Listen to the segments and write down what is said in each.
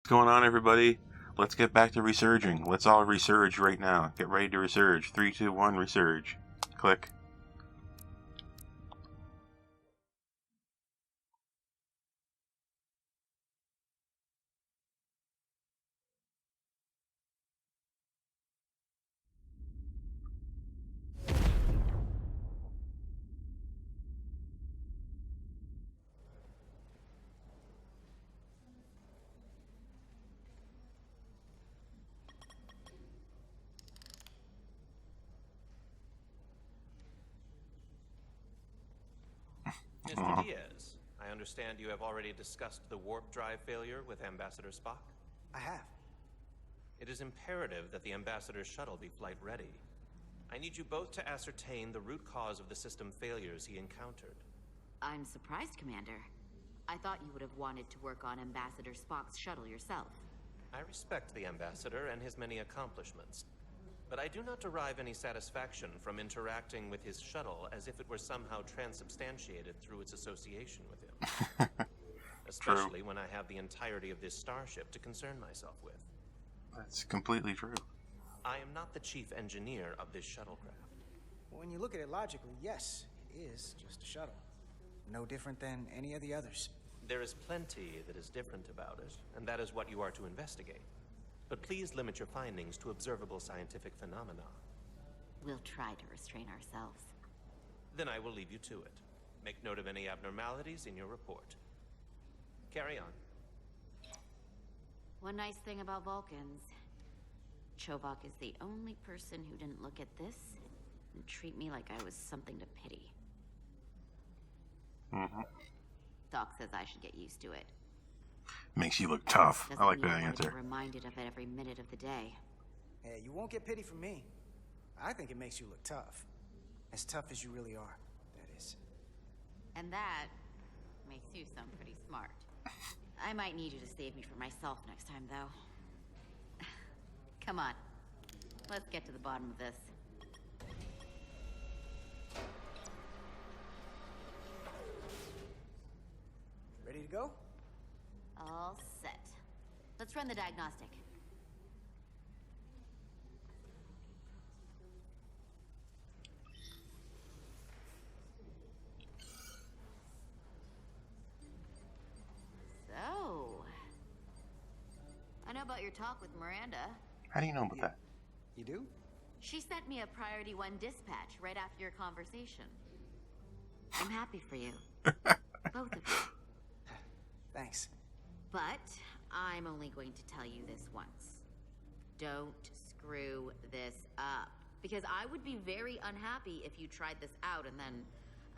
What's going on, everybody? Let's get back to resurging. Let's all resurge right now. Get ready to resurge. 3, 2, 1, resurge. Click. Mr. Diaz, I understand you have already discussed the warp drive failure with Ambassador Spock? I have. It is imperative that the Ambassador's shuttle be flight ready. I need you both to ascertain the root cause of the system failures he encountered. I'm surprised, Commander. I thought you would have wanted to work on Ambassador Spock's shuttle yourself. I respect the Ambassador and his many accomplishments, but I do not derive any satisfaction from interacting with his shuttle as if it were somehow transubstantiated through its association with him. Especially when I have the entirety of this starship to concern myself with. That's completely true. I am not the chief engineer of this shuttlecraft. When you look at it logically, yes, it is just a shuttle. No different than any of the others. There is plenty that is different about it, and that is what you are to investigate. But please limit your findings to observable scientific phenomena. We'll try to restrain ourselves. Then I will leave you to it. Make note of any abnormalities in your report. Carry on. One nice thing about Vulcans, Chobok is the only person who didn't look at this and treat me like I was something to pity. Doc says I should get used to it. Makes you look tough. Doesn't I like mean that I want to answer. be reminded of it every minute of the day. Hey, you won't get pity from me. I think it makes you look tough. As tough as you really are, that is. And that makes you sound pretty smart. I might need you to save me from myself next time, though. Come on. Let's get to the bottom of this. Ready to go? All set. Let's run the diagnostic. So, I know about your talk with Miranda. How do you know about that? You do? She sent me a Priority 1 dispatch right after your conversation. I'm happy for you. Both of you. Thanks. But I'm only going to tell you this once. Don't screw this up. Because I would be very unhappy if you tried this out and then,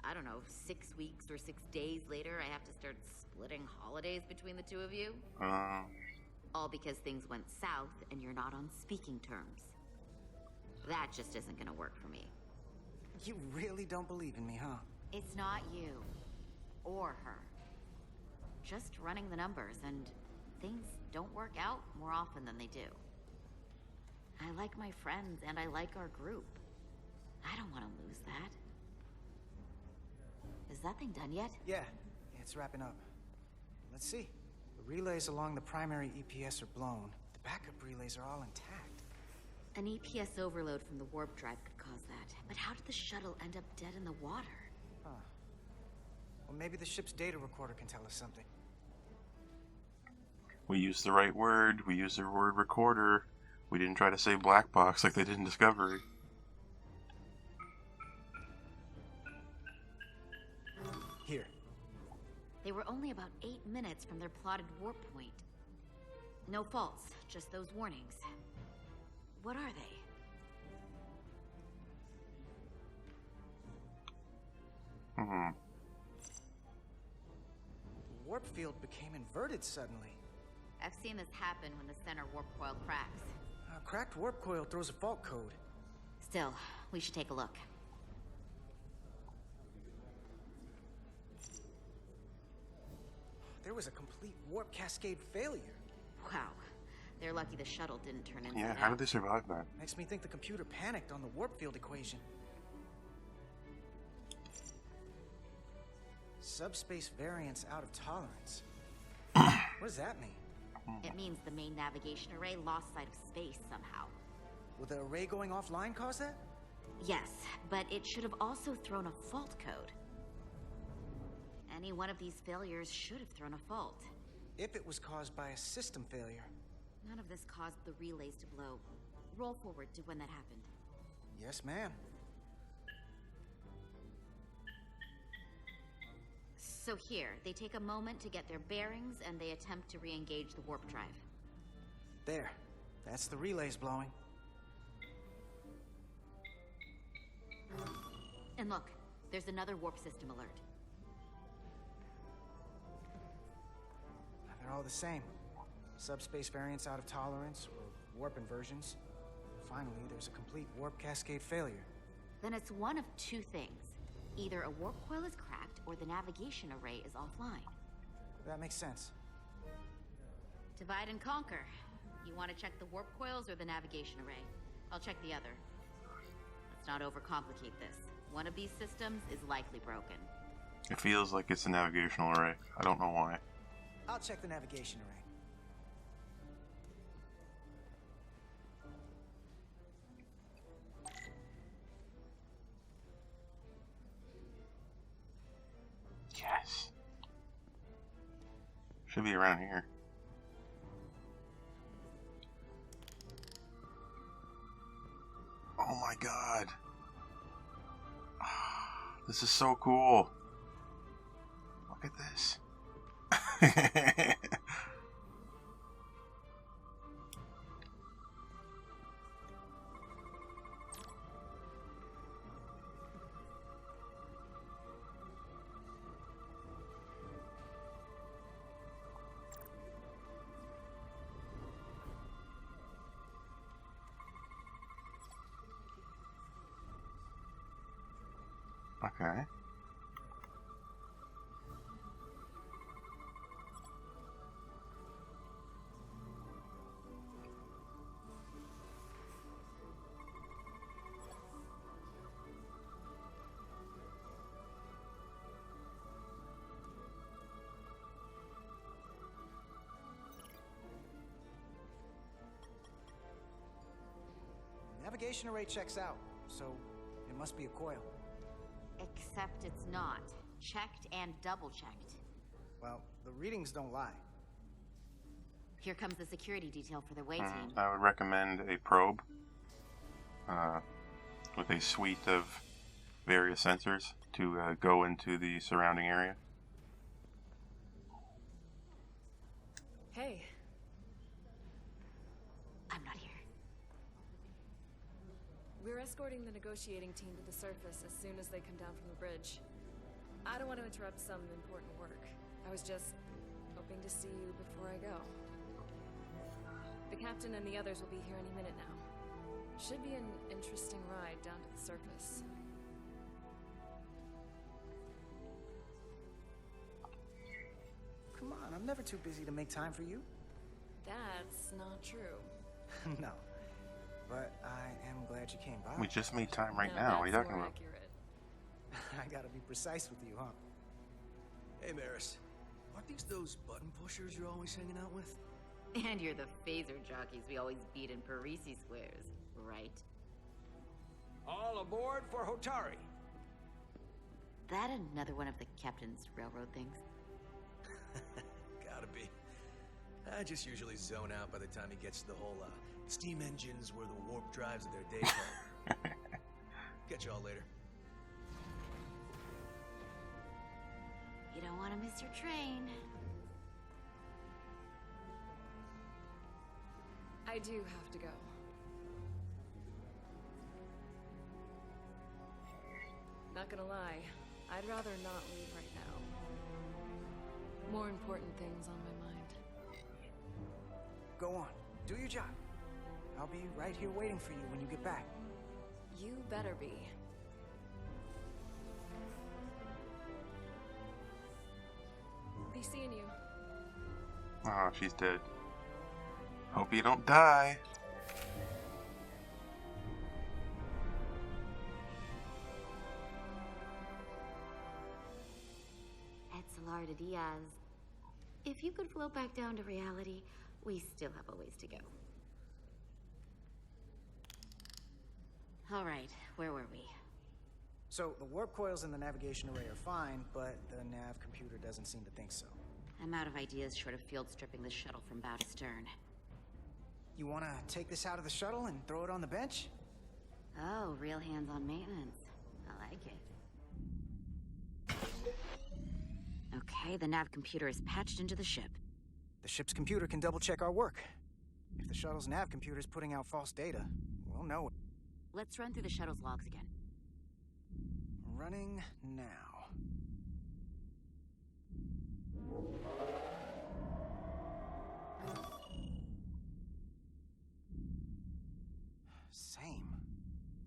I don't know, 6 weeks or 6 days later, I have to start splitting holidays between the two of you. All because things went south and you're not on speaking terms. That just isn't gonna work for me. You really don't believe in me, huh? It's not you. Or her. Just running the numbers, and things don't work out more often than they do. I like my friends, and I like our group. I don't want to lose that. Is that thing done yet? Yeah, it's wrapping up. Let's see. The relays along the primary EPS are blown. The backup relays are all intact. An EPS overload from the warp drive could cause that. But how did the shuttle end up dead in the water? Huh. Well, maybe the ship's data recorder can tell us something. We used the right word. We used the word recorder. We didn't try to say black box like they did in Discovery. Here. They were only about 8 minutes from their plotted warp point. No faults, just those warnings. What are they? The warp field became inverted suddenly. I've seen this happen when the center warp coil cracks. A cracked warp coil throws a fault code. Still, we should take a look. There was a complete warp cascade failure. Wow. They're lucky the shuttle didn't turn inside Yeah, how out. did they survive that? Makes me think the computer panicked on the warp field equation. Subspace variance out of tolerance. What does that mean? It means the main navigation array lost sight of space somehow. Will the array going offline cause that? Yes, but it should have also thrown a fault code. Any one of these failures should have thrown a fault. If it was caused by a system failure. None of this caused the relays to blow. Roll forward to when that happened. Yes, ma'am. So here, they take a moment to get their bearings and they attempt to re-engage the warp drive. There. That's the relays blowing. And look, there's another warp system alert. They're all the same. Subspace variants out of tolerance, or warp inversions. Finally, there's a complete warp cascade failure. Then it's one of two things. Either a warp coil is cracked, or the navigation array is offline. That makes sense. Divide and conquer. You want to check the warp coils or the navigation array? I'll check the other. Let's not overcomplicate this. One of these systems is likely broken. It feels like it's a navigational array. I don't know why. I'll check the navigation array. Yes. Should be around here. Oh my god. This is so cool. Look at this. Okay. Navigation array checks out, so it must be a coil. Except it's not. Checked and double-checked. Well, the readings don't lie. Here comes the security detail for the way team. I would recommend a probe with a suite of various sensors to go into the surrounding area. Hey. I'm not here. We're escorting the negotiating team to the surface as soon as they come down from the bridge. I don't want to interrupt some important work. I was just hoping to see you before I go. The captain and the others will be here any minute now. Should be an interesting ride down to the surface. Come on, I'm never too busy to make time for you. That's not true. No. But I am glad you came by. We just made time right No, now. What are you that's talking more about? accurate. I gotta be precise with you, huh? Hey, Maris. Aren't these those button pushers you're always hanging out with? And you're the phaser jockeys we always beat in Parisi squares, right? All aboard for Hotari. That another one of the captain's railroad things? Gotta be. I just usually zone out by the time he gets to the whole, steam engines were the warp drives of their day part. Catch y'all later. You don't want to miss your train. I do have to go. Not gonna lie, I'd rather not leave right now. More important things on my mind. Go on. Do your job. I'll be right here waiting for you when you get back. You better be. Be seeing you. Oh, she's dead. Hope you don't die. Etzelarda Diaz. If you could float back down to reality, we still have a ways to go. All right, where were we? So, the warp coils in the navigation array are fine, but the nav computer doesn't seem to think so. I'm out of ideas short of field stripping this shuttle from bow to stern. You wanna take this out of the shuttle and throw it on the bench? Oh, real hands-on maintenance. I like it. Okay, the nav computer is patched into the ship. The ship's computer can double-check our work. If the shuttle's nav computer's putting out false data, we'll know it. Let's run through the shuttle's logs again. Running now. Same.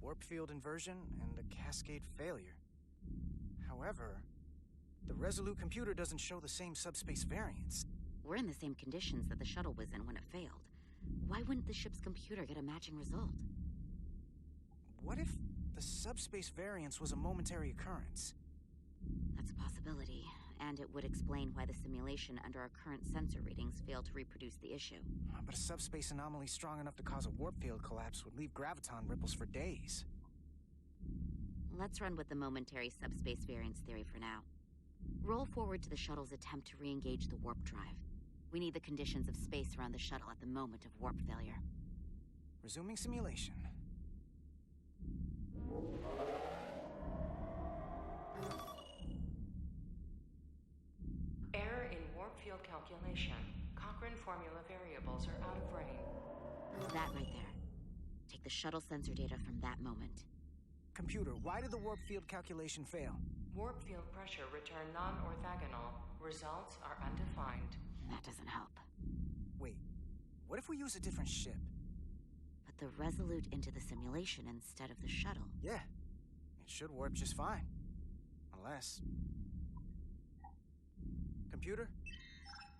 Warp field inversion and a cascade failure. However, the Resolute computer doesn't show the same subspace variance. We're in the same conditions that the shuttle was in when it failed. Why wouldn't the ship's computer get a matching result? What if the subspace variance was a momentary occurrence? That's a possibility, and it would explain why the simulation under our current sensor readings failed to reproduce the issue. But a subspace anomaly strong enough to cause a warp field collapse would leave graviton ripples for days. Let's run with the momentary subspace variance theory for now. Roll forward to the shuttle's attempt to re-engage the warp drive. We need the conditions of space around the shuttle at the moment of warp failure. Resuming simulation. Error in warp field calculation. Cochrane formula variables are out of range. That right there. Take the shuttle sensor data from that moment. Computer, why did the warp field calculation fail? Warp field pressure return non-orthogonal. Results are undefined. That doesn't help. Wait, what if we use a different ship? Put the Resolute into the simulation instead of the shuttle. Yeah, it should warp just fine. Unless... Computer,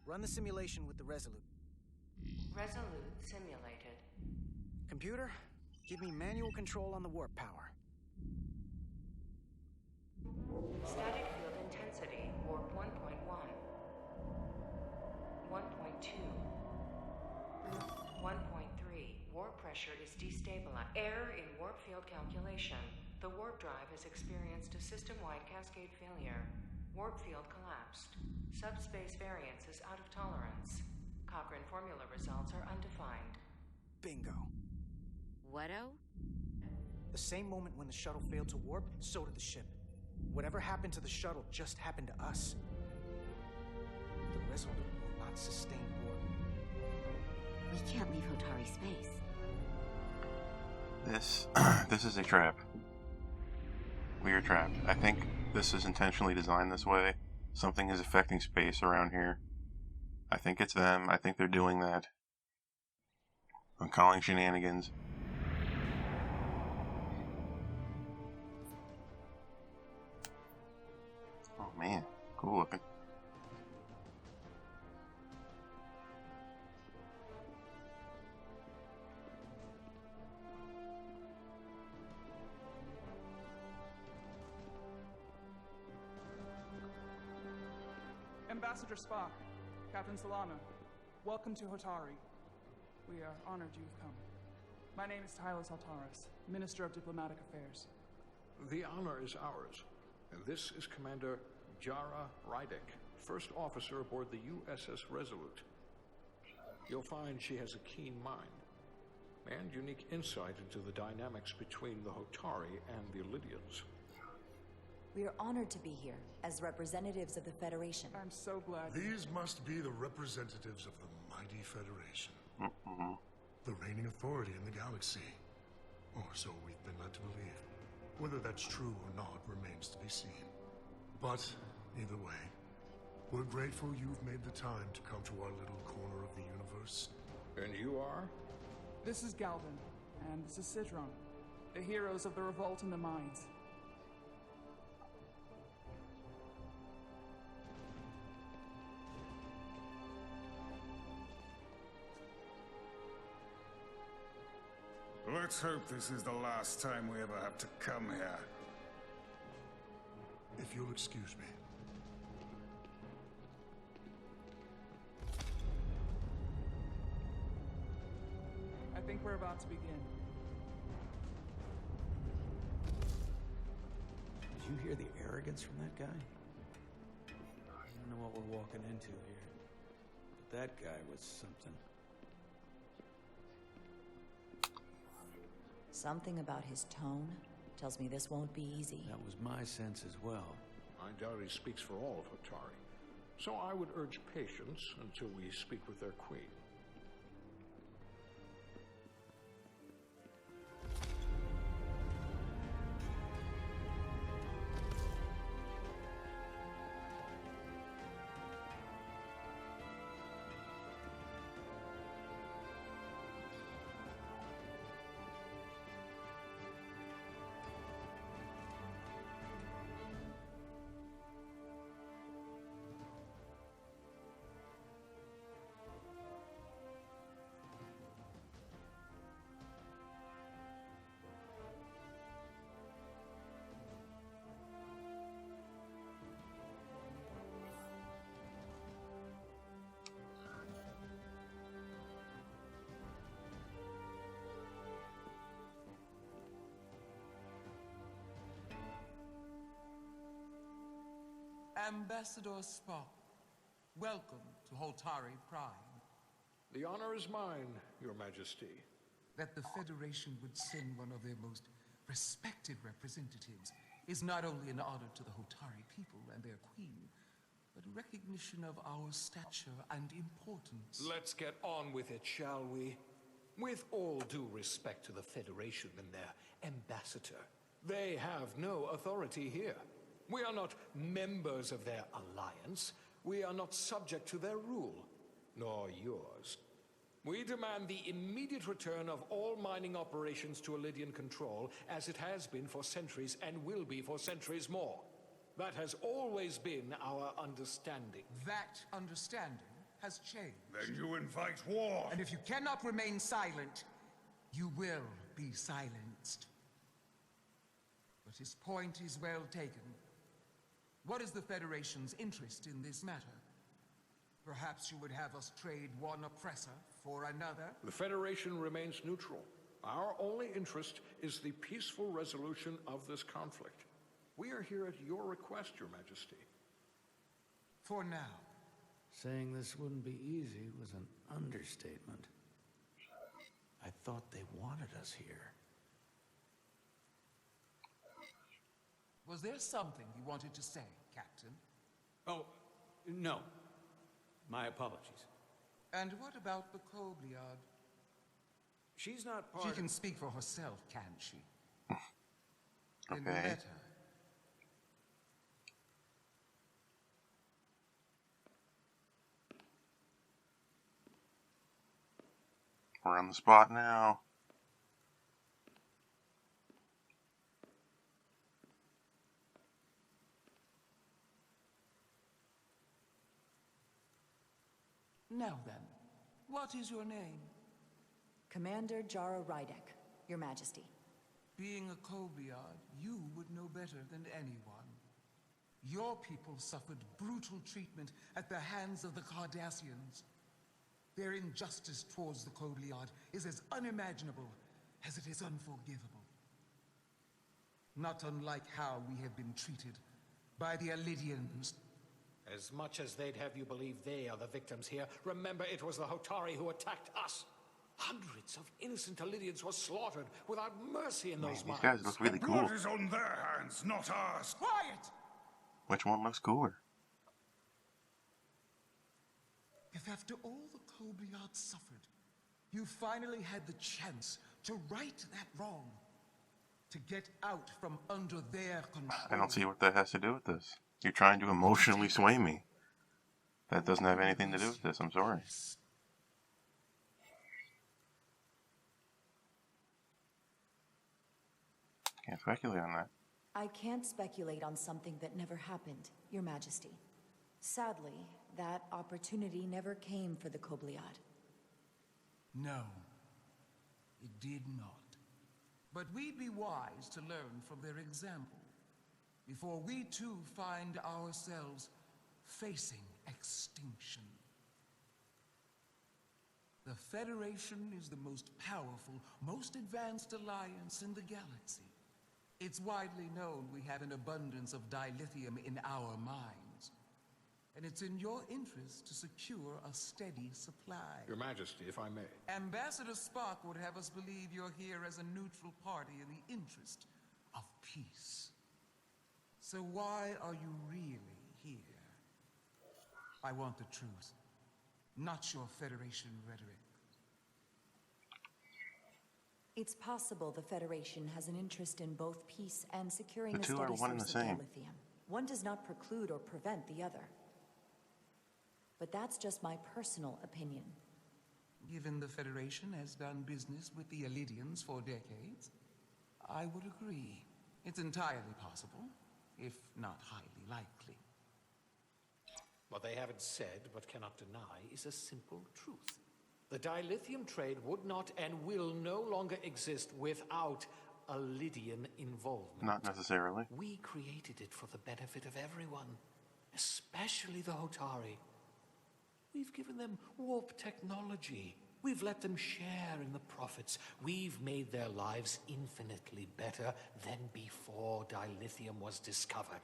run the simulation with the Resolute. Resolute simulated. Computer, give me manual control on the warp power. Static field intensity, warp 1.1. 1.2. 1.3. Warp pressure is destabilized. Error in warp field calculation. The warp drive has experienced a system-wide cascade failure. Warp field collapsed. Subspace variance is out of tolerance. Cochrane formula results are undefined. Bingo. What-o? The same moment when the shuttle failed to warp, so did the ship. Whatever happened to the shuttle just happened to us. The Resolute will not sustain warp. We can't leave Hotari space. This is a trap. We are trapped. I think this is intentionally designed this way. Something is affecting space around here. I think it's them. I think they're doing that. I'm calling shenanigans. Oh man, cool looking. Ambassador Spock, Captain Solano, welcome to Hotari. We are honored you've come. My name is Tyler Saltaris, Minister of Diplomatic Affairs. The honor is ours, and this is Commander Jara Rydek, First Officer aboard the u.s.s. Resolute. You'll find she has a keen mind, and unique insight into the dynamics between the Hotari and the Illydians. We are honored to be here, as representatives of the Federation. I'm so glad. These must be the representatives of the mighty Federation. The reigning authority in the galaxy. Or so we've been led to believe. Whether that's true or not remains to be seen. But, either way, we're grateful you've made the time to come to our little corner of the universe. And you are? This is Galvin, and this is Citron, the heroes of the revolt in the mines. Let's hope this is the last time we ever have to come here. If you'll excuse me. think we're about to begin. Did you hear the arrogance from that guy? I don't know what we're walking into here, but that guy was something. Something about his tone tells me this won't be easy. That was my sense as well. I doubt he speaks for all of Hatari, so I would urge patience until we speak with their queen. Ambassador Spock, welcome to Holtari Prime. The honor is mine, Your Majesty. That the Federation would send one of their most respected representatives is not only an honor to the Holtari people and their queen, but a recognition of our stature and importance. Let's get on with it, shall we? With all due respect to the Federation and their ambassador, they have no authority here. We are not members of their alliance. We are not subject to their rule, nor yours. We demand the immediate return of all mining operations to Elydian control, as it has been for centuries and will be for centuries more. That has always been our understanding. That understanding has changed. Then you invite war. And if you cannot remain silent, you will be silenced. But his point is well taken. What is the Federation's interest in this matter? Perhaps you would have us trade one oppressor for another? The Federation remains neutral. Our only interest is the peaceful resolution of this conflict. We are here at your request, Your Majesty. For now. Saying this wouldn't be easy was an understatement. I thought they wanted us here. Was there something you wanted to say, Captain? Oh, no. My apologies. And what about the Kobliad? She's not part She of... can speak for herself, can't she? Okay. Then let her. We're on the spot now. Now then, what is your name? Commander Jara Rydek, Your Majesty. Being a Kobliad, you would know better than anyone. Your people suffered brutal treatment at the hands of the Cardassians. Their injustice towards the Kobliad is as unimaginable as it is unforgivable. Not unlike how we have been treated by the Elydians. As much as they'd have you believe they are the victims here, remember it was the Hotari who attacked us. Hundreds of innocent Elydians were slaughtered without mercy in those mines. These guys look really The cool. blood is on their hands, not ours. Quiet! Which one looks cooler? If after all the Kobliad suffered, you finally had the chance to right that wrong, to get out from under their control. I don't see what that has to do with this. You're trying to emotionally sway me. That doesn't have anything to do with this, I'm sorry. Can't speculate on that. I can't speculate on something that never happened, Your Majesty. Sadly, that opportunity never came for the Kobliad. No, it did not. But we'd be wise to learn from their example, before we too find ourselves facing extinction. The Federation is the most powerful, most advanced alliance in the galaxy. It's widely known we have an abundance of dilithium in our mines. And it's in your interest to secure a steady supply. Your Majesty, if I may. Ambassador Spock would have us believe you're here as a neutral party in the interest of peace. So why are you really here? I want the truth, not your Federation rhetoric. It's possible the Federation has an interest in both peace and securing The a two steady are one and source the of same. dilithium. One does not preclude or prevent the other. But that's just my personal opinion. Given the Federation has done business with the Elidians for decades, I would agree. It's entirely possible, if not highly likely. What they haven't said, but cannot deny, is a simple truth. The dilithium trade would not and will no longer exist without Elidian involvement. Not necessarily. We created it for the benefit of everyone, especially the Hotari. We've given them warp technology. We've let them share in the profits. We've made their lives infinitely better than before dilithium was discovered.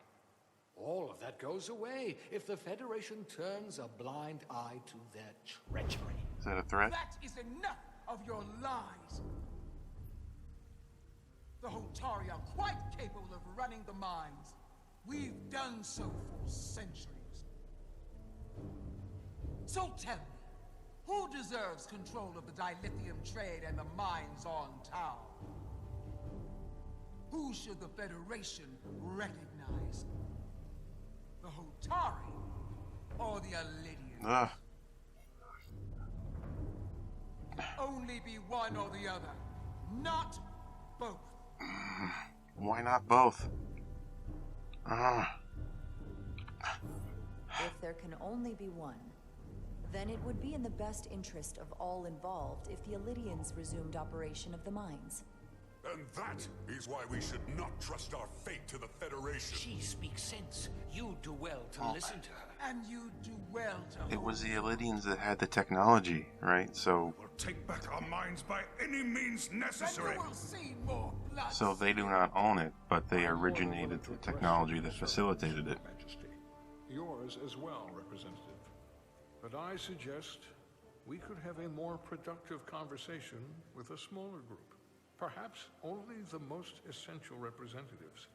All of that goes away if the Federation turns a blind eye to their treachery. Is that a threat? That is enough of your lies! The Hotari are quite capable of running the mines. We've done so for centuries. So tell me, who deserves control of the dilithium trade and the mines on Tau? Who should the Federation recognize? The Hotari or the Elidians? Ugh. Only be one or the other, not both. Why not both? If there can only be one, then it would be in the best interest of all involved if the Elidians resumed operation of the mines. And that is why we should not trust our fate to the Federation. She speaks sense. You do well to listen to her. And you do well to... It was the Elidians that had the technology, right? So... We'll take back our minds by any means necessary. Then you will see more blood. So they do not own it, but they originated the technology that facilitated it. Majesty. Yours as well, Representative. But I suggest we could have a more productive conversation with a smaller group. Perhaps only the most essential representatives.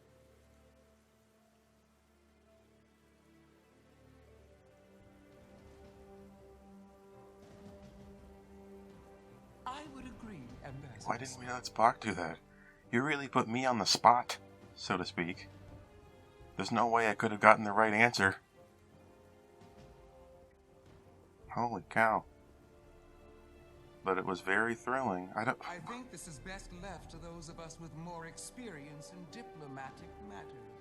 I would agree, Ambassador. Why didn't we let Spock do that? You really put me on the spot, so to speak. There's no way I could have gotten the right answer. Holy cow. But it was very thrilling. I think this is best left to those of us with more experience in diplomatic matters.